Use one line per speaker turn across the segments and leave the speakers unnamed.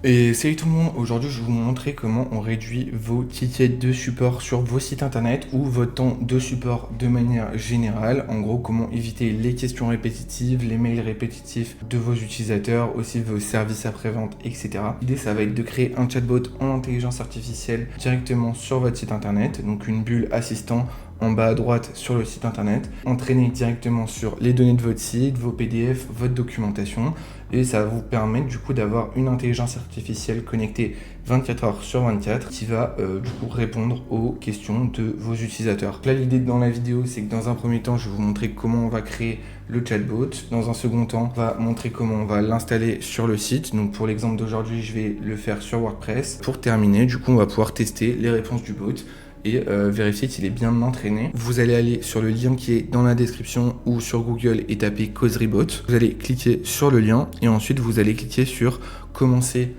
Et salut tout le monde, aujourd'hui je vais vous montrer comment on réduit vos tickets de support sur vos sites internet ou votre temps de support de manière générale. En gros, comment éviter les questions répétitives, les mails répétitifs de vos utilisateurs, aussi vos services après-vente, etc. L'idée, ça va être de créer un chatbot en intelligence artificielle directement sur votre site internet, donc une bulle assistant en bas à droite sur le site internet, entraîner directement sur les données de votre site, vos PDF, votre documentation, et ça va vous permettre du coup d'avoir une intelligence artificielle connectée 24 heures sur 24 qui va du coup répondre aux questions de vos utilisateurs. Là, l'idée dans la vidéo, c'est que dans un premier temps, je vais vous montrer comment on va créer le chatbot. Dans un second temps, on va montrer comment on va l'installer sur le site. Donc pour l'exemple d'aujourd'hui, je vais le faire sur WordPress. Pour terminer, du coup, on va pouvoir tester les réponses du bot et vérifier qu'il est bien entraîné. Vous allez aller sur le lien qui est dans la description ou sur Google et taper CauseryBot. Vous allez cliquer sur le lien et ensuite vous allez cliquer sur commencer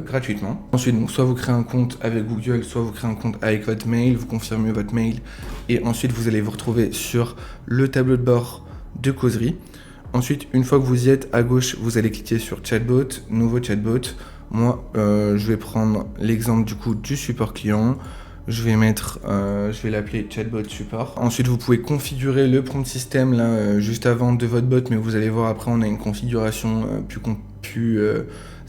gratuitement. Ensuite, donc, soit vous créez un compte avec Google, soit vous créez un compte avec votre mail, vous confirmez votre mail et ensuite vous allez vous retrouver sur le tableau de bord de Causery. Ensuite, une fois que vous y êtes, à gauche, vous allez cliquer sur Chatbot, nouveau chatbot. Moi, je vais prendre l'exemple du coup du support client. Je vais l'appeler chatbot support. Ensuite, vous pouvez configurer le prompt system là juste avant de votre bot, mais vous allez voir après, on a une configuration plus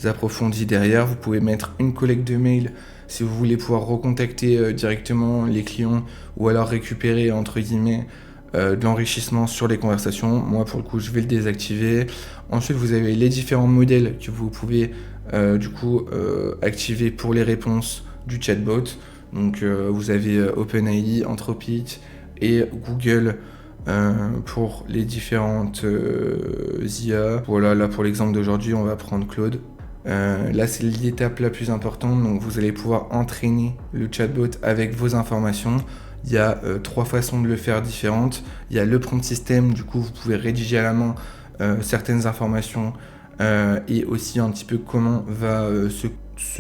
approfondie derrière. Vous pouvez mettre une collecte de mails si vous voulez pouvoir recontacter directement les clients ou alors récupérer entre guillemets de l'enrichissement sur les conversations. Moi, pour le coup, je vais le désactiver. Ensuite, vous avez les différents modèles que vous pouvez activer pour les réponses du chatbot. Donc vous avez OpenAI, Anthropic et Google pour les différentes IA. Voilà, là pour l'exemple d'aujourd'hui, on va prendre Claude. Là, c'est l'étape la plus importante. Donc vous allez pouvoir entraîner le chatbot avec vos informations. Il y a 3 façons de le faire différentes. Il y a le prompt system, du coup vous pouvez rédiger à la main certaines informations et aussi un petit peu comment va se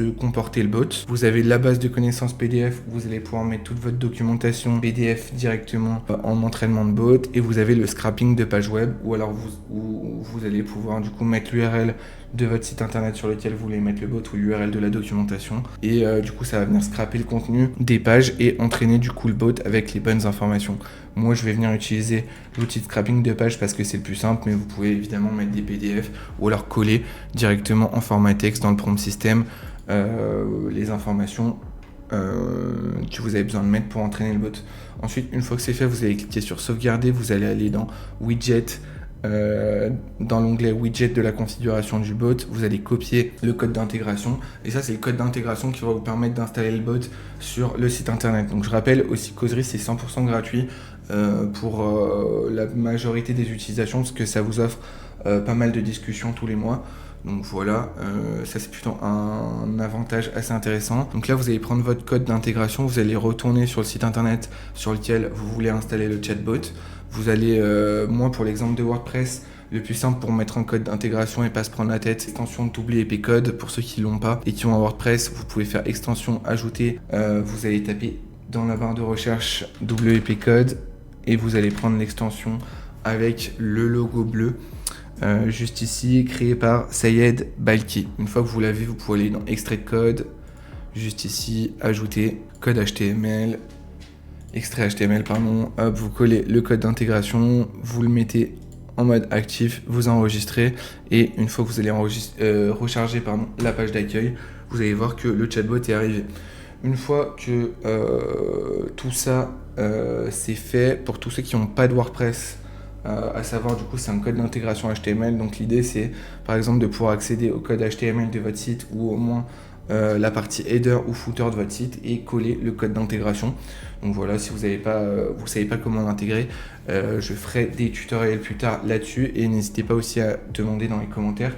comporter le bot. Vous avez la base de connaissances PDF, vous allez pouvoir mettre toute votre documentation PDF directement en entraînement de bot, et vous avez le scrapping de page web où alors vous allez pouvoir du coup mettre l'URL de votre site internet sur lequel vous voulez mettre le bot ou l'URL de la documentation, et du coup ça va venir scraper le contenu des pages et entraîner du coup le bot avec les bonnes informations. Moi je vais venir utiliser l'outil de scrapping de page parce que c'est le plus simple, mais vous pouvez évidemment mettre des PDF ou alors coller directement en format texte dans le prompt system les informations que vous avez besoin de mettre pour entraîner le bot. Ensuite, une fois que c'est fait, vous allez cliquer sur sauvegarder, vous allez aller dans widget, dans l'onglet widget de la configuration du bot, vous allez copier le code d'intégration, et ça c'est le code d'intégration qui va vous permettre d'installer le bot sur le site internet. Donc je rappelle aussi, Causery c'est 100% gratuit pour la majorité des utilisations, parce que ça vous offre pas mal de discussions tous les mois. Donc voilà, ça c'est plutôt un avantage assez intéressant. Donc là vous allez prendre votre code d'intégration, vous allez retourner sur le site internet sur lequel vous voulez installer le chatbot. Vous allez, moi pour l'exemple de WordPress, le plus simple pour mettre un code d'intégration et pas se prendre la tête, extension WP Code. Pour ceux qui l'ont pas et qui ont un WordPress, vous pouvez faire extension ajouter, vous allez taper dans la barre de recherche WP Code et vous allez prendre l'extension avec le logo bleu. Juste ici, créé par Sayed Balki. Une fois que vous l'avez, vous pouvez aller dans extrait de code, juste ici, ajouter code HTML, extrait HTML, pardon, hop, vous collez le code d'intégration, vous le mettez en mode actif, vous enregistrez, et une fois que vous allez recharger la page d'accueil, vous allez voir que le chatbot est arrivé. Une fois que tout ça c'est fait, pour tous ceux qui n'ont pas de WordPress, à savoir du coup c'est un code d'intégration HTML, donc l'idée c'est par exemple de pouvoir accéder au code HTML de votre site ou au moins la partie header ou footer de votre site et coller le code d'intégration. Donc voilà, si vous savez pas comment l'intégrer, je ferai des tutoriels plus tard là-dessus, et n'hésitez pas aussi à demander dans les commentaires.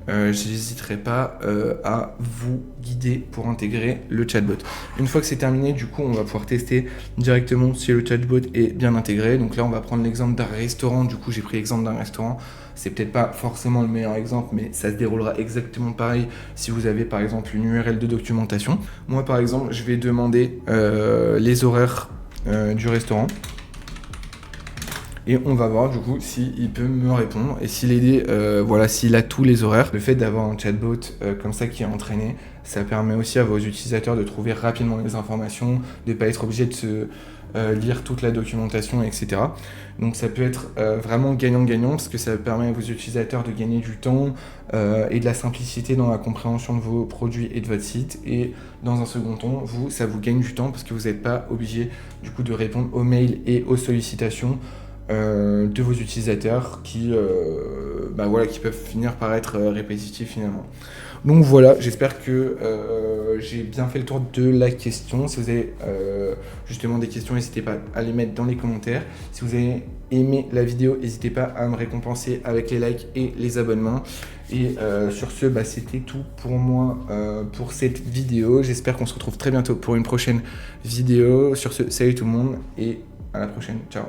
Je n'hésiterai pas à vous guider pour intégrer le chatbot. Une fois que c'est terminé, du coup, on va pouvoir tester directement si le chatbot est bien intégré. Donc là, on va prendre l'exemple d'un restaurant. Du coup, j'ai pris l'exemple d'un restaurant. C'est peut-être pas forcément le meilleur exemple, mais ça se déroulera exactement pareil si vous avez par exemple une URL de documentation. Moi, par exemple, je vais demander les horaires du restaurant. et on va voir du coup s'il peut me répondre et s'il a tous les horaires. Le fait d'avoir un chatbot comme ça qui est entraîné, ça permet aussi à vos utilisateurs de trouver rapidement les informations, de ne pas être obligé de se lire toute la documentation, etc. Donc ça peut être vraiment gagnant-gagnant parce que ça permet à vos utilisateurs de gagner du temps et de la simplicité dans la compréhension de vos produits et de votre site. Et dans un second temps, ça vous gagne du temps parce que vous n'êtes pas obligé du coup de répondre aux mails et aux sollicitations de vos utilisateurs qui peuvent finir par être répétitifs finalement. Donc voilà, j'espère que j'ai bien fait le tour de la question. Si vous avez justement des questions, n'hésitez pas à les mettre dans les commentaires. Si vous avez aimé la vidéo, n'hésitez pas à me récompenser avec les likes et les abonnements. Et sur ce, c'était tout pour moi pour cette vidéo. J'espère qu'on se retrouve très bientôt pour une prochaine vidéo. Sur ce, salut tout le monde et à la prochaine. Ciao.